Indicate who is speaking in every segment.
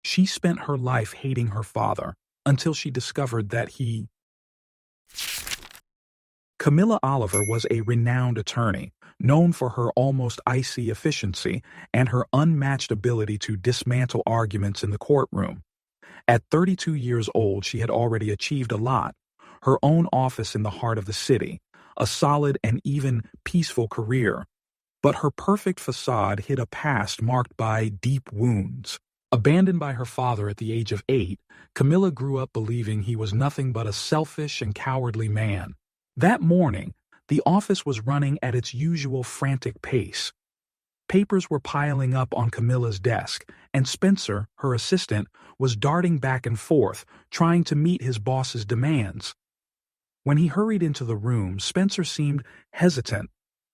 Speaker 1: She spent her life hating her father until she discovered that he... Camilla Oliver was a renowned attorney, known for her almost icy efficiency and her unmatched ability to dismantle arguments in the courtroom. At 32 years old, she had already achieved a lot: her own office in the heart of the city, a solid and even peaceful career. But her perfect facade hid a past marked by deep wounds. Abandoned by her father at the age of 8, Camilla grew up believing he was nothing but a selfish and cowardly man. That morning, the office was running at its usual frantic pace. Papers were piling up on Camilla's desk, and Spencer, her assistant, was darting back and forth, trying to meet his boss's demands. When he hurried into the room, Spencer seemed hesitant,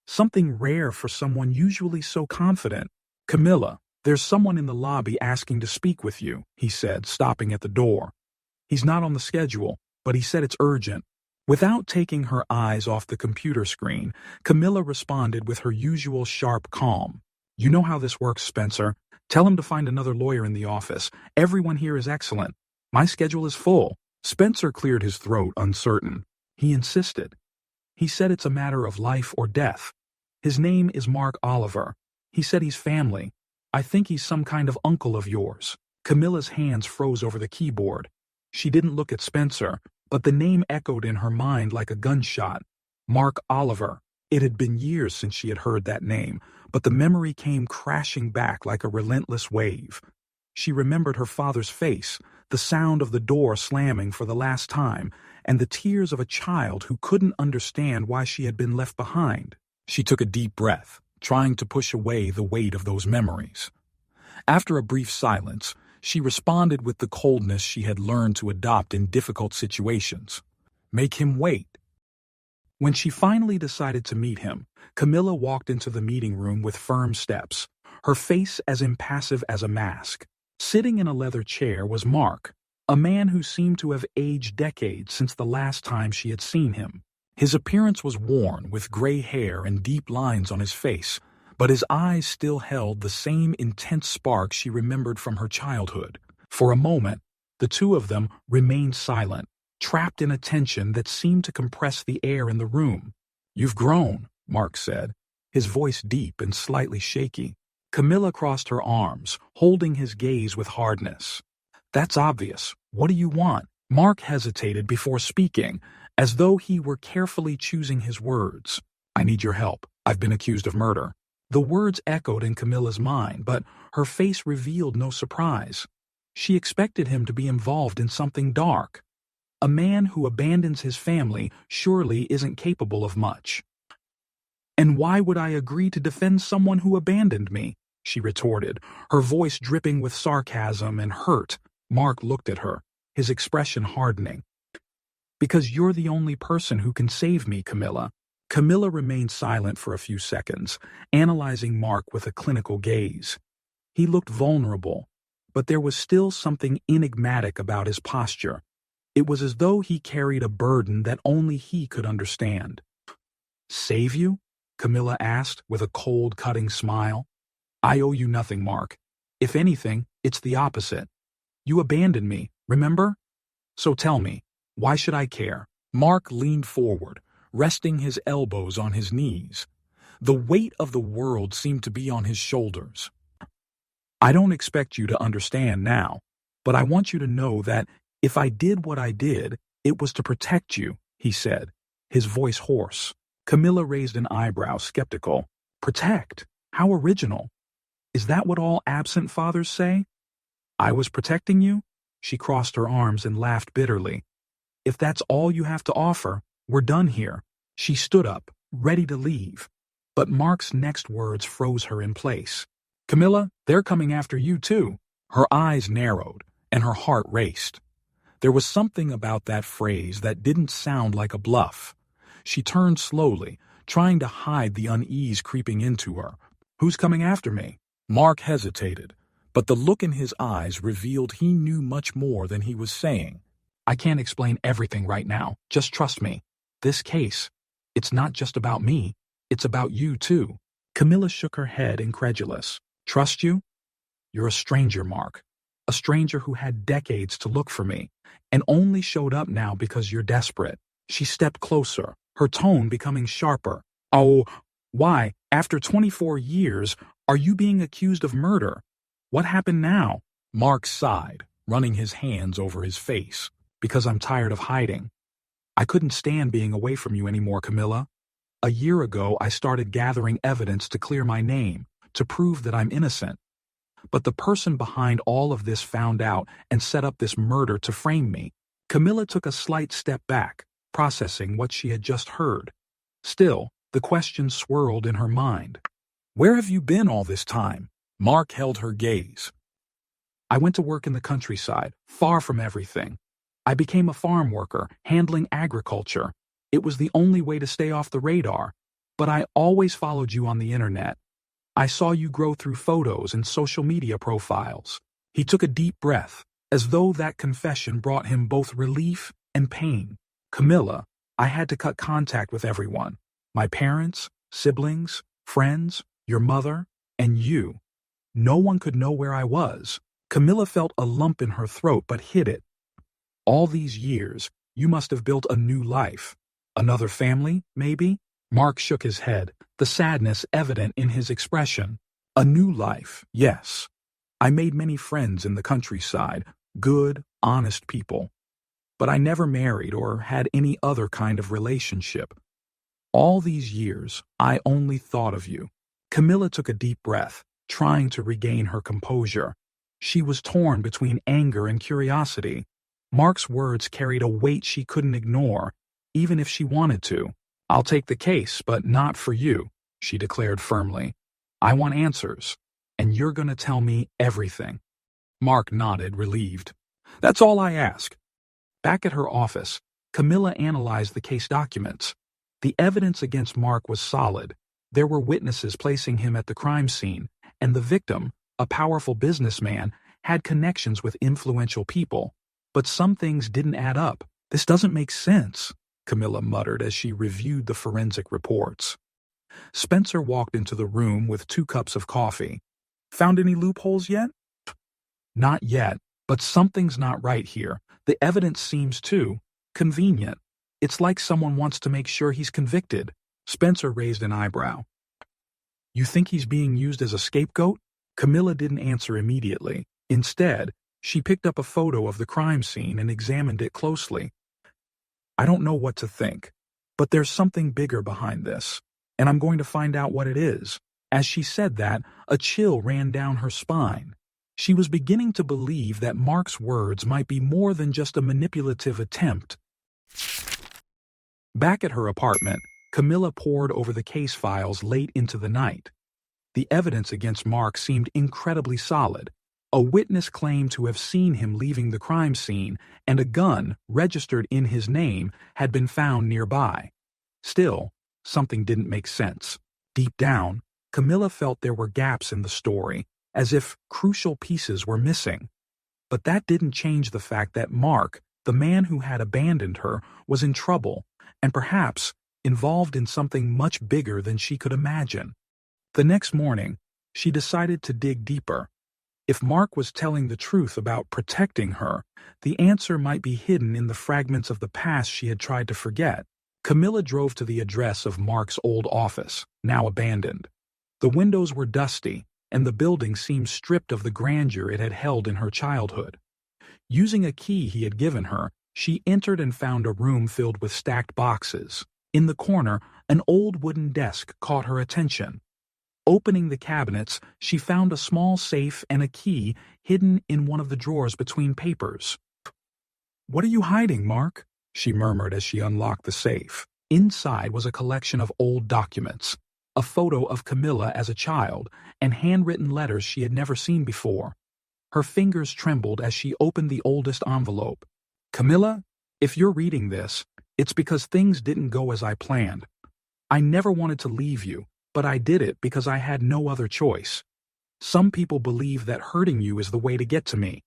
Speaker 1: something rare for someone usually so confident. "Camilla, there's someone in the lobby asking to speak with you," he said, stopping at the door. "He's not on the schedule, but he said it's urgent." Without taking her eyes off the computer screen, Camilla responded with her usual sharp calm. "You know how this works, Spencer. Tell him to find another lawyer in the office. Everyone here is excellent. My schedule is full." Spencer cleared his throat, uncertain. He insisted. "He said it's a matter of life or death. His name is Mark Oliver. He said he's family. I think he's some kind of uncle of yours." Camilla's hands froze over the keyboard. She didn't look at Spencer, but the name echoed in her mind like a gunshot. Mark Oliver. It had been years since she had heard that name, but the memory came crashing back like a relentless wave. She remembered her father's face, the sound of the door slamming for the last time, and the tears of a child who couldn't understand why she had been left behind. She took a deep breath, trying to push away the weight of those memories. After a brief silence, she responded with the coldness she had learned to adopt in difficult situations. "Make him wait." When she finally decided to meet him, Camilla walked into the meeting room with firm steps, her face as impassive as a mask. Sitting in a leather chair was Mark, a man who seemed to have aged decades since the last time she had seen him. His appearance was worn, with gray hair and deep lines on his face, but his eyes still held the same intense spark she remembered from her childhood. For a moment, the two of them remained silent, trapped in a tension that seemed to compress the air in the room. "You've grown," Mark said, his voice deep and slightly shaky. Camilla crossed her arms, holding his gaze with hardness. "That's obvious. What do you want?" Mark hesitated before speaking, as though he were carefully choosing his words. "I need your help. I've been accused of murder." The words echoed in Camilla's mind, but her face revealed no surprise. She expected him to be involved in something dark. A man who abandons his family surely isn't capable of much. "And why would I agree to defend someone who abandoned me?" she retorted, her voice dripping with sarcasm and hurt. Mark looked at her, his expression hardening. "Because you're the only person who can save me, Camilla." Camilla remained silent for a few seconds, analyzing Mark with a clinical gaze. He looked vulnerable, but there was still something enigmatic about his posture. It was as though he carried a burden that only he could understand. "Save you?" Camilla asked with a cold, cutting smile. "I owe you nothing, Mark. If anything, it's the opposite. You abandoned me, remember? So tell me, why should I care?" Mark leaned forward, resting his elbows on his knees. The weight of the world seemed to be on his shoulders. "I don't expect you to understand now, but I want you to know that if I did what I did, it was to protect you," he said, his voice hoarse. Camilla raised an eyebrow, skeptical. "Protect? How original. Is that what all absent fathers say? I was protecting you?" She crossed her arms and laughed bitterly. "If that's all you have to offer, we're done here." She stood up, ready to leave. But Mark's next words froze her in place. "Camilla, they're coming after you too." Her eyes narrowed, and her heart raced. There was something about that phrase that didn't sound like a bluff. She turned slowly, trying to hide the unease creeping into her. "Who's coming after me?" Mark hesitated, but the look in his eyes revealed he knew much more than he was saying. "I can't explain everything right now. Just trust me. This case, it's not just about me. It's about you, too." Camilla shook her head, incredulous. "Trust you? You're a stranger, Mark. a stranger who had decades to look for me, and only showed up now because you're desperate. She stepped closer, her tone becoming sharper. Oh, why, after 24 years, are you being accused of murder? What happened now? Mark sighed, running his hands over his face. Because I'm tired of hiding. I couldn't stand being away from you anymore, Camila. A year ago, I started gathering evidence to clear my name, to prove that I'm innocent. But the person behind all of this found out and set up this murder to frame me. Camila took a slight step back, processing what she had just heard. Still, the question swirled in her mind. Where have you been all this time? Mark held her gaze. I went to work in the countryside, far from everything. I became a farm worker, handling agriculture. It was the only way to stay off the radar. But I always followed you on the internet. I saw you grow through photos and social media profiles. He took a deep breath, as though that confession brought him both relief and pain. Camila, I had to cut contact with everyone. My parents, siblings, friends, your mother, and you. No one could know where I was. Camila felt a lump in her throat but hid it. All these years, you must have built a new life. Another family, maybe? Mark shook his head, the sadness evident in his expression. A new life, yes. I made many friends in the countryside, good, honest people. But I never married or had any other kind of relationship. All these years, I only thought of you. Camila took a deep breath, trying to regain her composure. She was torn between anger and curiosity. Mark's words carried a weight she couldn't ignore, even if she wanted to. I'll take the case, but not for you, she declared firmly. I want answers, and you're going to tell me everything. Mark nodded, relieved. That's all I ask. Back at her office, Camila analyzed the case documents. The evidence against Mark was solid. There were witnesses placing him at the crime scene, and the victim, a powerful businessman, had connections with influential people. But some things didn't add up. This doesn't make sense, Camila muttered as she reviewed the forensic reports. Spencer walked into the room with 2 cups of coffee. Found any loopholes yet? Not yet, but something's not right here. The evidence seems too convenient. It's like someone wants to make sure he's convicted. Spencer raised an eyebrow. You think he's being used as a scapegoat? Camila didn't answer immediately. Instead, she picked up a photo of the crime scene and examined it closely. I don't know what to think, but there's something bigger behind this, and I'm going to find out what it is. As she said that, a chill ran down her spine. She was beginning to believe that Mark's words might be more than just a manipulative attempt. Back at her apartment, Camila pored over the case files late into the night. The evidence against Mark seemed incredibly solid. A witness claimed to have seen him leaving the crime scene, and a gun, registered in his name, had been found nearby. Still, something didn't make sense. Deep down, Camila felt there were gaps in the story, as if crucial pieces were missing. But that didn't change the fact that Mark, the man who had abandoned her, was in trouble, and perhaps involved in something much bigger than she could imagine. The next morning, she decided to dig deeper. If Mark was telling the truth about protecting her, the answer might be hidden in the fragments of the past she had tried to forget. Camila drove to the address of Mark's old office, now abandoned. The windows were dusty, and the building seemed stripped of the grandeur it had held in her childhood. Using a key he had given her, she entered and found a room filled with stacked boxes. In the corner, an old wooden desk caught her attention. Opening the cabinets, she found a small safe and a key hidden in one of the drawers between papers. "What are you hiding, Mark?" she murmured as she unlocked the safe. Inside was a collection of old documents, a photo of Camila as a child, and handwritten letters she had never seen before. Her fingers trembled as she opened the oldest envelope. "Camila, if you're reading this, it's because things didn't go as I planned. I never wanted to leave you, but I did it because I had no other choice. Some people believe that hurting you is the way to get to me.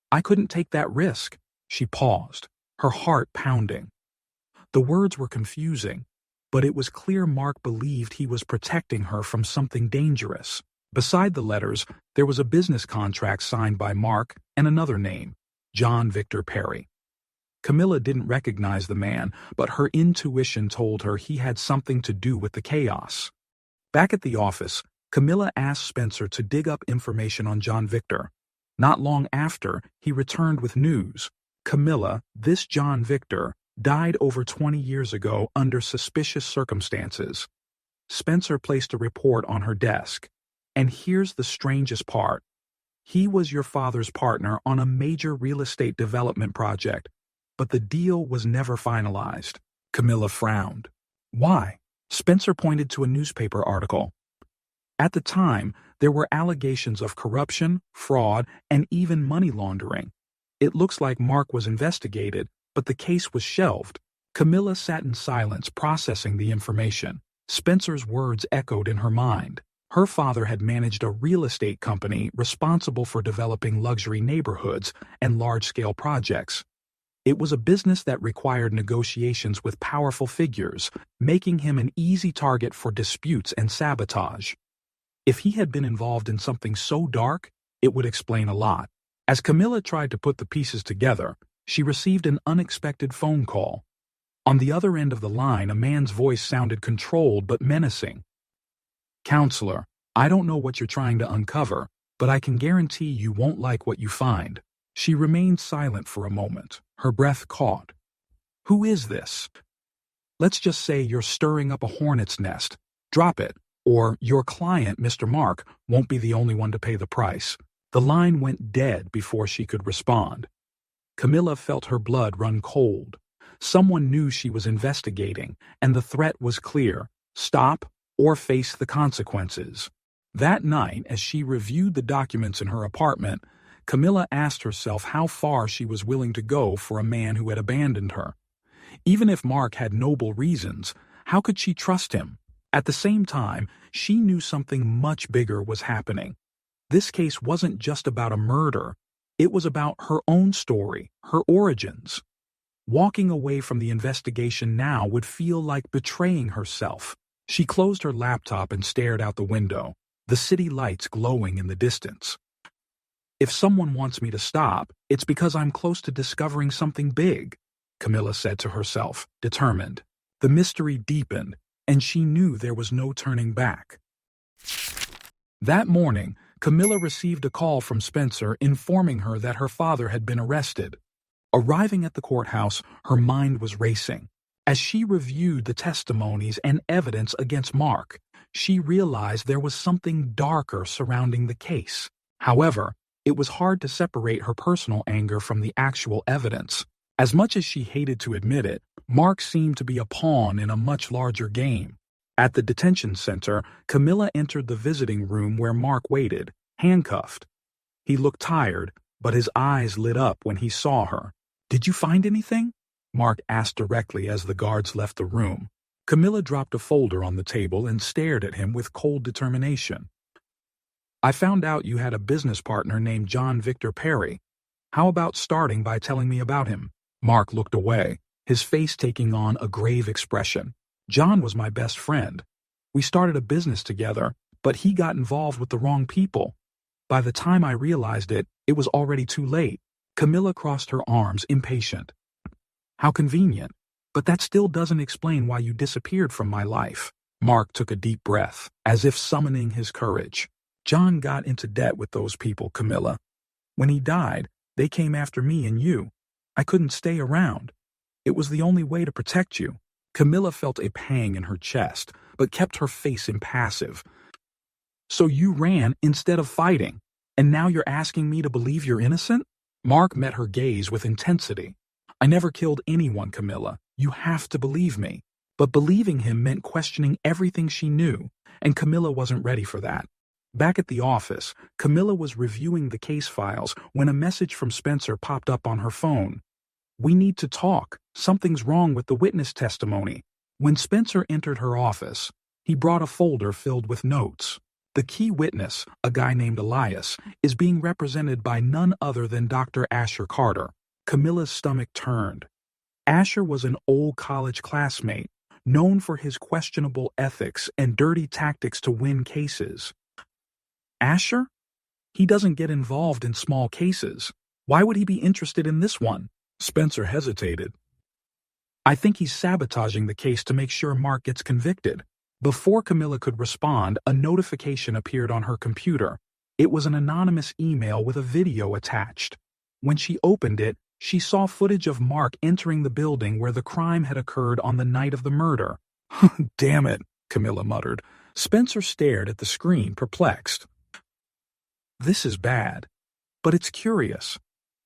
Speaker 1: I couldn't take that risk." She paused, her heart pounding. The words were confusing, but it was clear Mark believed he was protecting her from something dangerous. Beside the letters, there was a business contract signed by Mark and another name, John Victor Perry. Camila didn't recognize the man, but her intuition told her he had something to do with the chaos. Back at the office, Camila asked Spencer to dig up information on John Victor. Not long after, he returned with news. Camila, this John Victor, died over 20 years ago under suspicious circumstances. Spencer placed a report on her desk. And here's the strangest part. He was your father's partner on a major real estate development project, but the deal was never finalized. Camila frowned. Why? Spencer pointed to a newspaper article. At the time, there were allegations of corruption, fraud, and even money laundering. It looks like Mark was investigated, but the case was shelved. Camila sat in silence, processing the information. Spencer's words echoed in her mind. Her father had managed a real estate company responsible for developing luxury neighborhoods and large-scale projects. It was a business that required negotiations with powerful figures, making him an easy target for disputes and sabotage. If he had been involved in something so dark, it would explain a lot. As Camila tried to put the pieces together, she received an unexpected phone call. On the other end of the line, a man's voice sounded controlled but menacing. "Counselor, I don't know what you're trying to uncover, but I can guarantee you won't like what you find." She remained silent for a moment, her breath caught. "Who is this?" "Let's just say you're stirring up a hornet's nest. Drop it, or your client, Mr. Mark, won't be the only one to pay the price." The line went dead before she could respond. Camila felt her blood run cold. Someone knew she was investigating, and the threat was clear: stop or face the consequences. That night, as she reviewed the documents in her apartment, Camila asked herself how far she was willing to go for a man who had abandoned her. Even if Mark had noble reasons, how could she trust him? At the same time, she knew something much bigger was happening. This case wasn't just about a murder. It was about her own story, her origins. Walking away from the investigation now would feel like betraying herself. She closed her laptop and stared out the window, the city lights glowing in the distance. "If someone wants me to stop, it's because I'm close to discovering something big," Camila said to herself, determined. The mystery deepened, and she knew there was no turning back. That morning, Camila received a call from Spencer informing her that her father had been arrested. Arriving at the courthouse, her mind was racing. As she reviewed the testimonies and evidence against Mark, she realized there was something darker surrounding the case. However, it was hard to separate her personal anger from the actual evidence. As much as she hated to admit it, Mark seemed to be a pawn in a much larger game. At the detention center, Camila entered the visiting room where Mark waited, handcuffed. He looked tired, but his eyes lit up when he saw her. "Did you find anything?" Mark asked directly as the guards left the room. Camila dropped a folder on the table and stared at him with cold determination. "I found out you had a business partner named John Victor Perry. How about starting by telling me about him?" Mark looked away, his face taking on a grave expression. "John was my best friend. We started a business together, but he got involved with the wrong people. By the time I realized it, it was already too late." Camila crossed her arms, impatient. "How convenient. But that still doesn't explain why you disappeared from my life." Mark took a deep breath, as if summoning his courage. "John got into debt with those people, Camila. When he died, they came after me and you. I couldn't stay around. It was the only way to protect you." Camila felt a pang in her chest, but kept her face impassive. "So you ran instead of fighting, and now you're asking me to believe you're innocent?" Mark met her gaze with intensity. "I never killed anyone, Camila. You have to believe me." But believing him meant questioning everything she knew, and Camila wasn't ready for that. Back at the office, Camila was reviewing the case files when a message from Spencer popped up on her phone. "We need to talk. Something's wrong with the witness testimony." When Spencer entered her office, he brought a folder filled with notes. The key witness, a guy named Elias, is being represented by none other than Dr. Asher Carter. Camila's stomach turned. Asher was an old college classmate, known for his questionable ethics and dirty tactics to win cases. Asher? He doesn't get involved in small cases. Why would he be interested in this one? Spencer hesitated. I think he's sabotaging the case to make sure Mark gets convicted. Before Camilla could respond, a notification appeared on her computer. It was an anonymous email with a video attached. When she opened it, she saw footage of Mark entering the building where the crime had occurred on the night of the murder. Damn it, Camilla muttered. Spencer stared at the screen, perplexed. This is bad, but it's curious.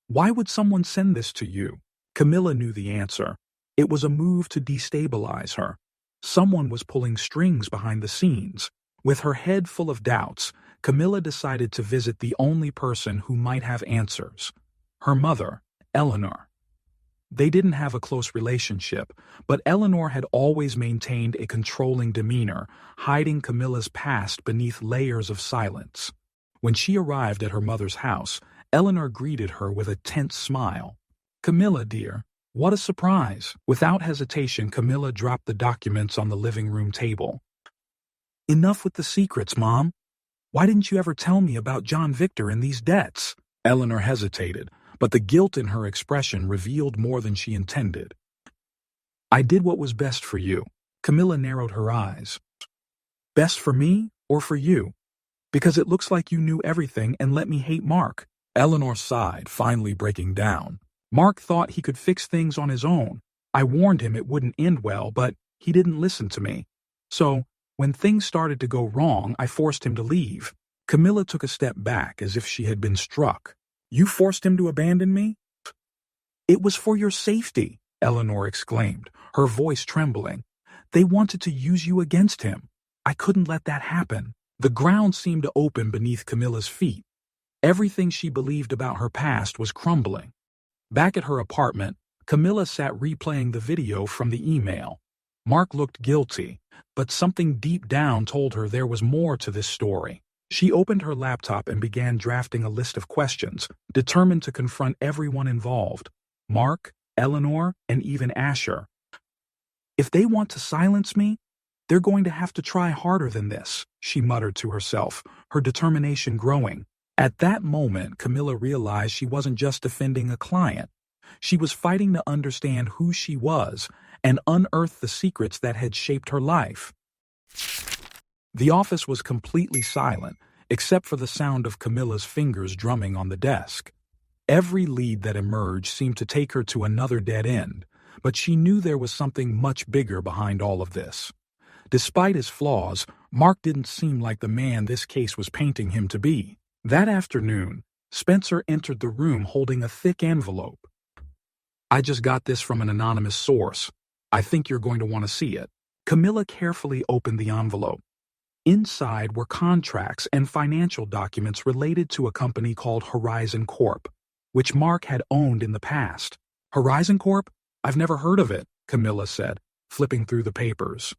Speaker 1: Why would someone send this to you? Camilla knew the answer. It was a move to destabilize her. Someone was pulling strings behind the scenes. With her head full of doubts, Camilla decided to visit the only person who might have answers. Her mother, Eleanor. They didn't have a close relationship, but Eleanor had always maintained a controlling demeanor, hiding Camilla's past beneath layers of silence. When she arrived at her mother's house, Eleanor greeted her with a tense smile. Camilla, dear, what a surprise. Without hesitation, Camilla dropped the documents on the living room table. Enough with the secrets, Mom. Why didn't you ever tell me about John Victor and these debts? Eleanor hesitated, but the guilt in her expression revealed more than she intended. I did what was best for you. Camilla narrowed her eyes. Best for me or for you? Because it looks like you knew everything and let me hate Mark. Eleanor sighed, finally breaking down. Mark thought he could fix things on his own. I warned him it wouldn't end well, but he didn't listen to me. So, when things started to go wrong, I forced him to leave. Camilla took a step back as if she had been struck. You forced him to abandon me? It was for your safety, Eleanor exclaimed, her voice trembling. They wanted to use you against him. I couldn't let that happen. The ground seemed to open beneath Camilla's feet. Everything she believed about her past was crumbling. Back at her apartment, Camilla sat replaying the video from the email. Mark looked guilty, but something deep down told her there was more to this story. She opened her laptop and began drafting a list of questions, determined to confront everyone involved. Mark, Eleanor, and even Asher. If they want to silence me, they're going to have to try harder than this, she muttered to herself, her determination growing. At that moment, Camilla realized she wasn't just defending a client. She was fighting to understand who she was and unearth the secrets that had shaped her life. The office was completely silent, except for the sound of Camilla's fingers drumming on the desk. Every lead that emerged seemed to take her to another dead end, but she knew there was something much bigger behind all of this. Despite his flaws, Mark didn't seem like the man this case was painting him to be. That afternoon, Spencer entered the room holding a thick envelope. I just got this from an anonymous source. I think you're going to want to see it. Camilla carefully opened the envelope. Inside were contracts and financial documents related to a company called Horizon Corp, which Mark had owned in the past. Horizon Corp? I've never heard of it, Camilla said, flipping through the papers.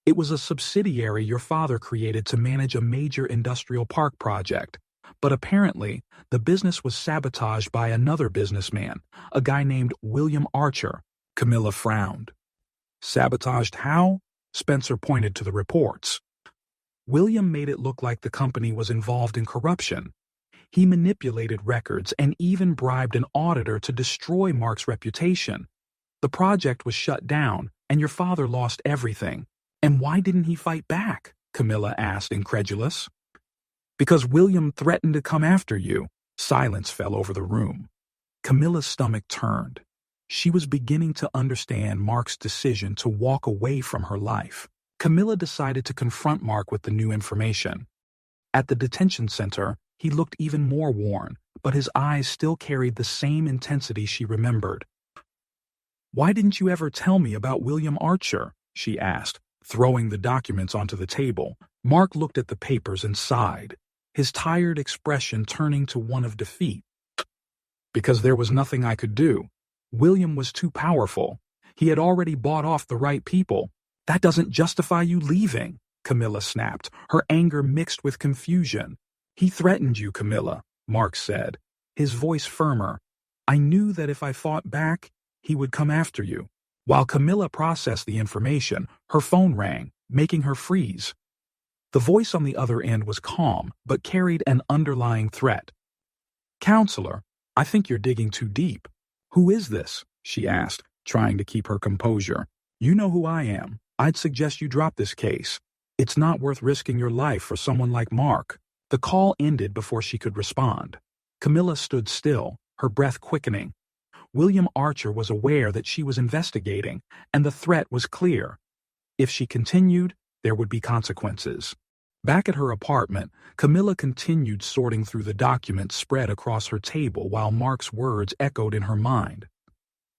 Speaker 1: It was a subsidiary your father created to manage a major industrial park project, but apparently the business was sabotaged by another businessman, a guy named William Archer. Camilla frowned. Sabotaged how? Spencer pointed to the reports. William made it look like the company was involved in corruption. He manipulated records and even bribed an auditor to destroy Mark's reputation. The project was shut down, and your father lost everything. And why didn't he fight back? Camilla asked, incredulous. Because William threatened to come after you. Silence fell over the room. Camilla's stomach turned. She was beginning to understand Mark's decision to walk away from her life. Camilla decided to confront Mark with the new information. At the detention center, he looked even more worn, but his eyes still carried the same intensity she remembered. Why didn't you ever tell me about William Archer? She asked, throwing the documents onto the table. Mark looked at the papers and sighed, his tired expression turning to one of defeat. Because there was nothing I could do. William was too powerful. He had already bought off the right people. That doesn't justify you leaving, Camilla snapped, her anger mixed with confusion. He threatened you, Camilla, Mark said, his voice firmer. I knew that if I fought back, he would come after you. While Camilla processed the information, her phone rang, making her freeze. The voice on the other end was calm, but carried an underlying threat. Counselor, I think you're digging too deep. Who is this? She asked, trying to keep her composure. You know who I am. I'd suggest you drop this case. It's not worth risking your life for someone like Mark. The call ended before she could respond. Camila stood still, her breath quickening. William Archer was aware that she was investigating, and the threat was clear. If she continued, there would be consequences. Back at her apartment, Camila continued sorting through the documents spread across her table while Mark's words echoed in her mind.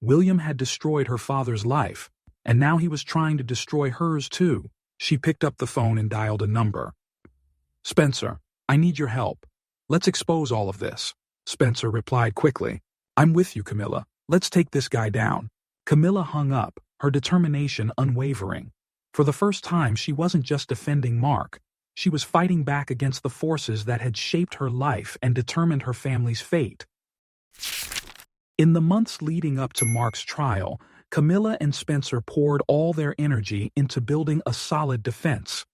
Speaker 1: William had destroyed her father's life, and now he was trying to destroy hers too. She picked up the phone and dialed a number. Spencer, I need your help. Let's expose all of this. Spencer replied quickly. I'm with you, Camila. Let's take this guy down. Camila hung up, her determination unwavering. For the first time, she wasn't just defending Mark. She was fighting back against the forces that had shaped her life and determined her family's fate. In the months leading up to Mark's trial, Camila and Spencer poured all their energy into building a solid defense.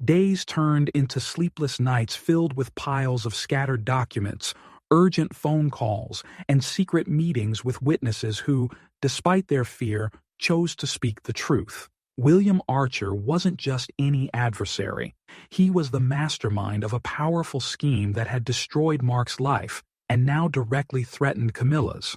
Speaker 1: Days turned into sleepless nights filled with piles of scattered documents, urgent phone calls, and secret meetings with witnesses who, despite their fear, chose to speak the truth. William Archer wasn't just any adversary. He was the mastermind of a powerful scheme that had destroyed Mark's life and now directly threatened Camila's.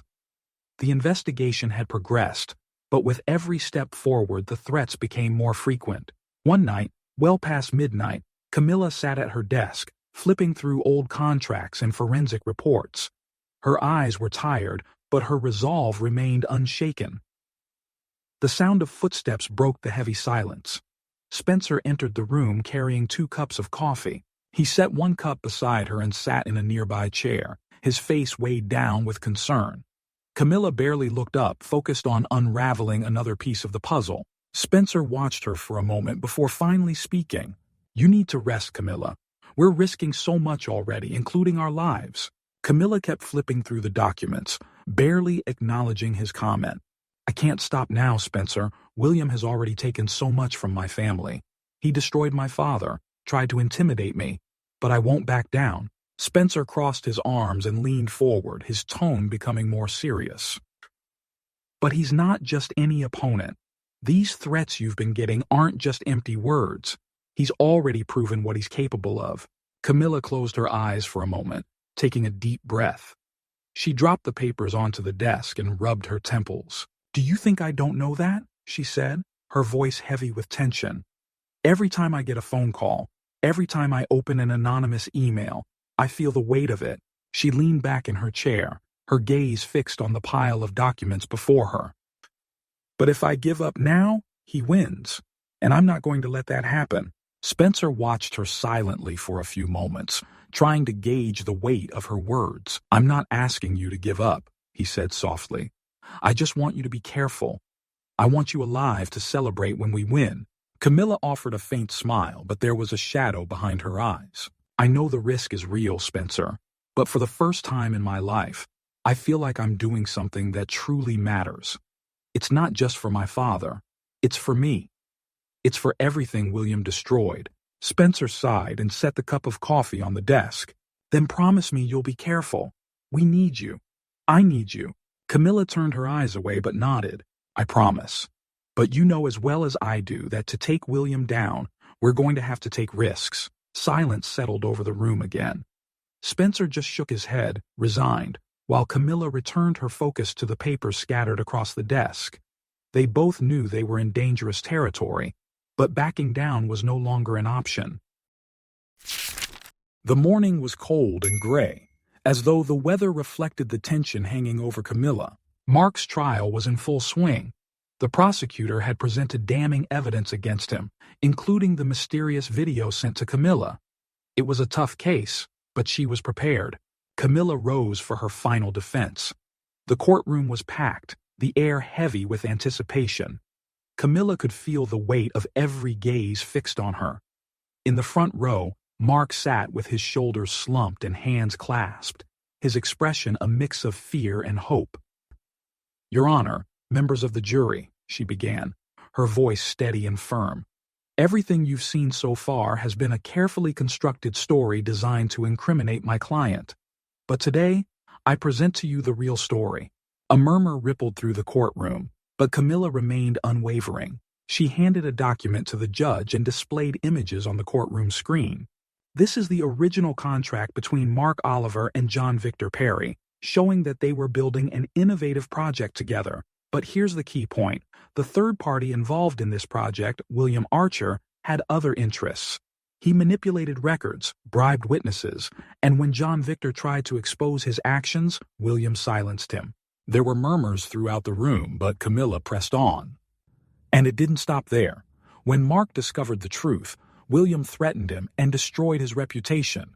Speaker 1: The investigation had progressed, but with every step forward the threats became more frequent. One night, well past midnight, Camila sat at her desk, flipping through old contracts and forensic reports. Her eyes were tired, but her resolve remained unshaken. The sound of footsteps broke the heavy silence. Spencer entered the room carrying 2 cups of coffee. He set one cup beside her and sat in a nearby chair, his face weighed down with concern. Camila barely looked up, focused on unraveling another piece of the puzzle. Spencer watched her for a moment before finally speaking. You need to rest, Camila. We're risking so much already, including our lives. Camila kept flipping through the documents, barely acknowledging his comment. I can't stop now, Spencer. William has already taken so much from my family. He destroyed my father, tried to intimidate me, but I won't back down. Spencer crossed his arms and leaned forward, his tone becoming more serious. But he's not just any opponent. These threats you've been getting aren't just empty words. He's already proven what he's capable of. Camila closed her eyes for a moment, taking a deep breath. She dropped the papers onto the desk and rubbed her temples. Do you think I don't know that? She said, her voice heavy with tension. Every time I get a phone call, every time I open an anonymous email, I feel the weight of it. She leaned back in her chair, her gaze fixed on the pile of documents before her. But if I give up now, he wins, and I'm not going to let that happen. Spencer watched her silently for a few moments, trying to gauge the weight of her words. I'm not asking you to give up, he said softly. I just want you to be careful. I want you alive to celebrate when we win. Camila offered a faint smile, but there was a shadow behind her eyes. I know the risk is real, Spencer, but for the first time in my life, I feel like I'm doing something that truly matters. It's not just for my father. It's for me. It's for everything William destroyed. Spencer sighed and set the cup of coffee on the desk. Then promise me you'll be careful. We need you. I need you. Camila turned her eyes away but nodded. I promise. But you know as well as I do that to take William down, we're going to have to take risks. Silence settled over the room again. Spencer just shook his head, resigned, while Camila returned her focus to the papers scattered across the desk. They both knew they were in dangerous territory, but backing down was no longer an option. The morning was cold and gray, as though the weather reflected the tension hanging over Camila. Mark's trial was in full swing. The prosecutor had presented damning evidence against him, including the mysterious video sent to Camila. It was a tough case, but she was prepared. Camila rose for her final defense. The courtroom was packed, the air heavy with anticipation. Camila could feel the weight of every gaze fixed on her. In the front row, Mark sat with his shoulders slumped and hands clasped, his expression a mix of fear and hope. Your Honor, members of the jury, she began, her voice steady and firm. Everything you've seen so far has been a carefully constructed story designed to incriminate my client. But today, I present to you the real story." A murmur rippled through the courtroom, but Camila remained unwavering. She handed a document to the judge and displayed images on the courtroom screen. This is the original contract between Mark Oliver and John Victor Perry, showing that they were building an innovative project together. But here's the key point. The third party involved in this project, William Archer, had other interests. He manipulated records, bribed witnesses, and when John Victor tried to expose his actions, William silenced him. There were murmurs throughout the room, but Camila pressed on. And it didn't stop there. When Mark discovered the truth, William threatened him and destroyed his reputation.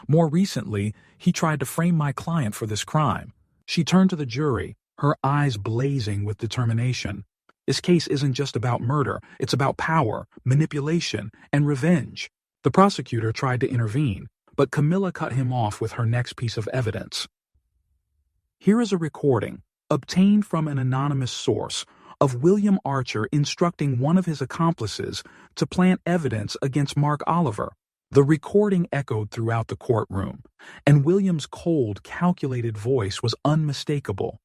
Speaker 1: More recently, he tried to frame my client for this crime. She turned to the jury, her eyes blazing with determination. This case isn't just about murder, it's about power, manipulation, and revenge. The prosecutor tried to intervene, but Camila cut him off with her next piece of evidence. Here is a recording, obtained from an anonymous source, of William Archer instructing one of his accomplices to plant evidence against Mark Oliver. The recording echoed throughout the courtroom, and William's cold, calculated voice was unmistakable.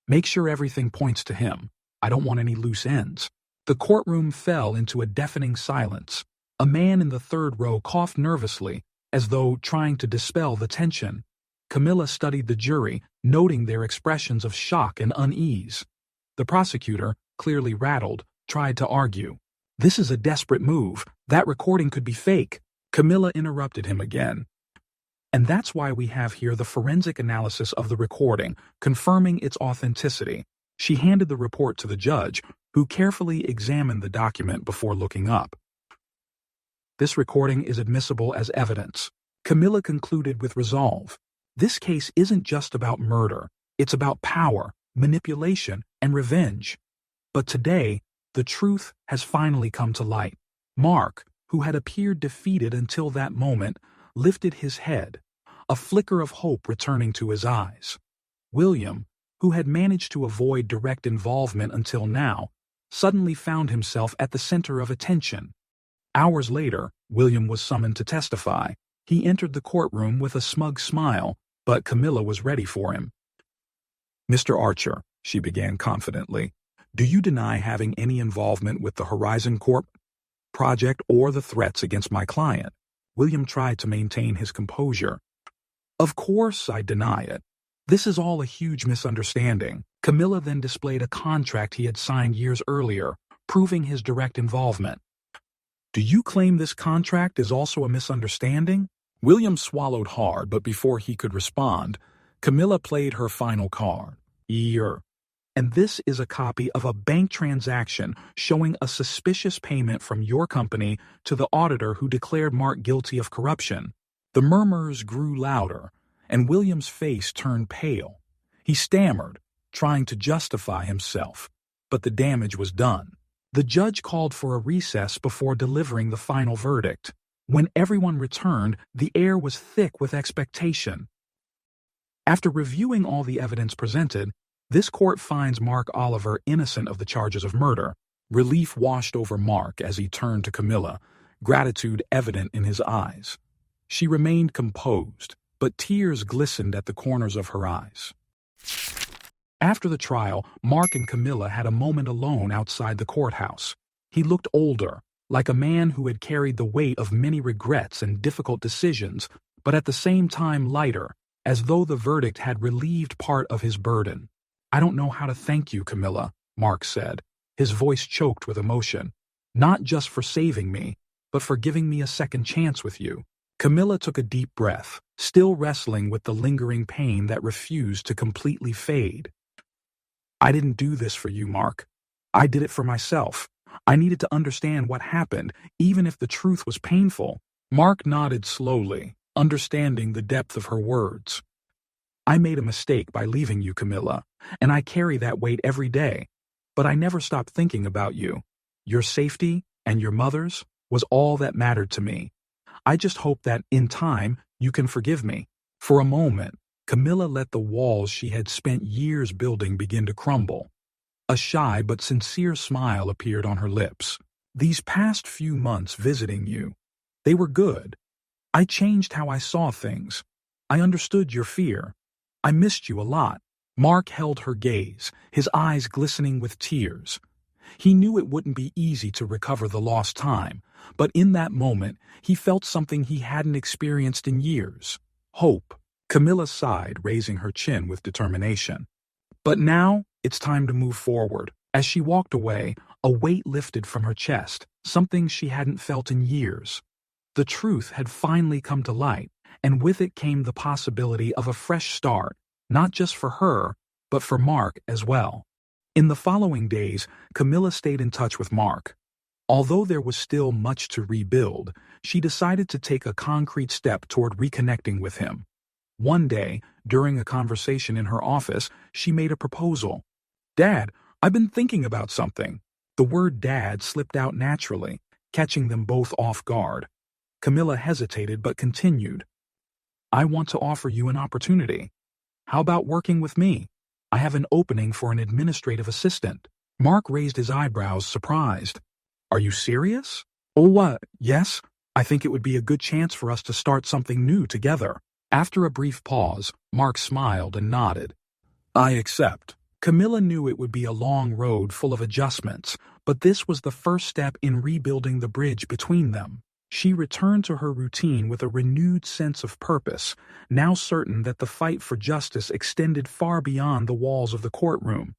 Speaker 1: "Make sure everything points to him. I don't want any loose ends." The courtroom fell into a deafening silence. A man in the third row coughed nervously, as though trying to dispel the tension. Camila studied the jury, noting their expressions of shock and unease. The prosecutor, clearly rattled, tried to argue. "This is a desperate move. That recording could be fake." Camila interrupted him again. "And that's why we have here the forensic analysis of the recording, confirming its authenticity." She handed the report to the judge, who carefully examined the document before looking up. "This recording is admissible as evidence," Camila concluded with resolve. "This case isn't just about murder. It's about power, manipulation, and revenge. But today, the truth has finally come to light. Mark, who had appeared defeated until that moment, lifted his head, a flicker of hope returning to his eyes. William, who had managed to avoid direct involvement until now, suddenly found himself at the center of attention. Hours later, William was summoned to testify. He entered the courtroom with a smug smile, but Camila was ready for him. "Mr. Archer," she began confidently, "do you deny having any involvement with the Horizon Corp project or the threats against my client?" William tried to maintain his composure. "Of course I deny it. This is all a huge misunderstanding." Camila then displayed a contract he had signed years earlier, proving his direct involvement. "Do you claim this contract is also a misunderstanding?" William swallowed hard, but before he could respond, Camila played her final card. "And this is a copy of a bank transaction showing a suspicious payment from your company to the auditor who declared Mark guilty of corruption." The murmurs grew louder, and William's face turned pale. He stammered, trying to justify himself, but the damage was done. The judge called for a recess before delivering the final verdict. When everyone returned, the air was thick with expectation. After reviewing all the evidence presented, this court finds Mark Oliver innocent of the charges of murder. Relief washed over Mark as he turned to Camila, gratitude evident in his eyes. She remained composed, but tears glistened at the corners of her eyes. After the trial, Mark and Camila had a moment alone outside the courthouse. He looked older, like a man who had carried the weight of many regrets and difficult decisions, but at the same time lighter, as though the verdict had relieved part of his burden. "I don't know how to thank you, Camila," Mark said, his voice choked with emotion. "Not just for saving me, but for giving me a second chance with you." Camila took a deep breath, still wrestling with the lingering pain that refused to completely fade. "I didn't do this for you, Mark. I did it for myself. I needed to understand what happened, even if the truth was painful." Mark nodded slowly, understanding the depth of her words. "I made a mistake by leaving you, Camila, and I carry that weight every day. But I never stopped thinking about you. Your safety, and your mother's, was all that mattered to me. I just hope that, in time, you can forgive me." For a moment, Camila let the walls she had spent years building begin to crumble. A shy but sincere smile appeared on her lips. "These past few months visiting you, they were good. I changed how I saw things. I understood your fear. I missed you a lot. Mark held her gaze, his eyes glistening with tears. He knew it wouldn't be easy to recover the lost time, but in that moment, he felt something he hadn't experienced in years: hope. Camilla sighed, raising her chin with determination. But now, it's time to move forward. As she walked away, a weight lifted from her chest, something she hadn't felt in years. The truth had finally come to light, and with it came the possibility of a fresh start, not just for her, but for Mark as well. In the following days, Camilla stayed in touch with Mark. Although there was still much to rebuild, she decided to take a concrete step toward reconnecting with him. One day, during a conversation in her office, she made a proposal. "Dad, I've been thinking about something." The word "dad" slipped out naturally, catching them both off guard. Camilla hesitated but continued. "I want to offer you an opportunity. How about working with me? I have an opening for an administrative assistant." Mark raised his eyebrows, surprised. "Are you serious?" "Oh, what? Yes. I think it would be a good chance for us to start something new together." After a brief pause, Mark smiled and nodded. "I accept." Camilla knew it would be a long road full of adjustments, but this was the first step in rebuilding the bridge between them. She returned to her routine with a renewed sense of purpose, now certain that the fight for justice extended far beyond the walls of the courtroom.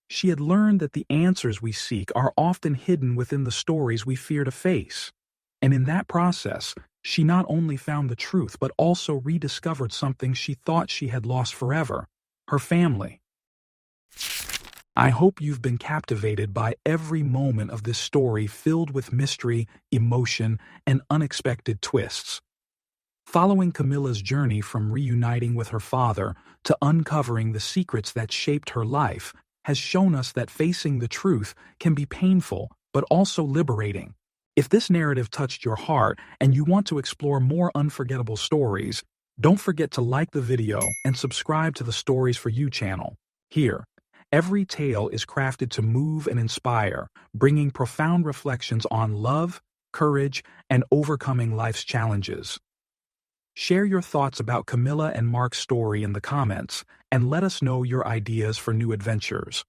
Speaker 1: She had learned that the answers we seek are often hidden within the stories we fear to face. And in that process, she not only found the truth but also rediscovered something she thought she had lost forever: her family. I hope you've been captivated by every moment of this story, filled with mystery, emotion, and unexpected twists. Following Camilla's journey from reuniting with her father to uncovering the secrets that shaped her life has shown us that facing the truth can be painful but also liberating. If this narrative touched your heart and you want to explore more unforgettable stories, don't forget to like the video and subscribe to the Stories for You channel. Here, every tale is crafted to move and inspire, bringing profound reflections on love, courage, and overcoming life's challenges. Share your thoughts about Camilla and Mark's story in the comments, and let us know your ideas for new adventures.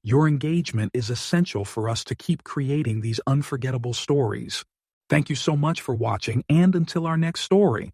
Speaker 1: Your engagement is essential for us to keep creating these unforgettable stories. Thank you so much for watching, and until our next story.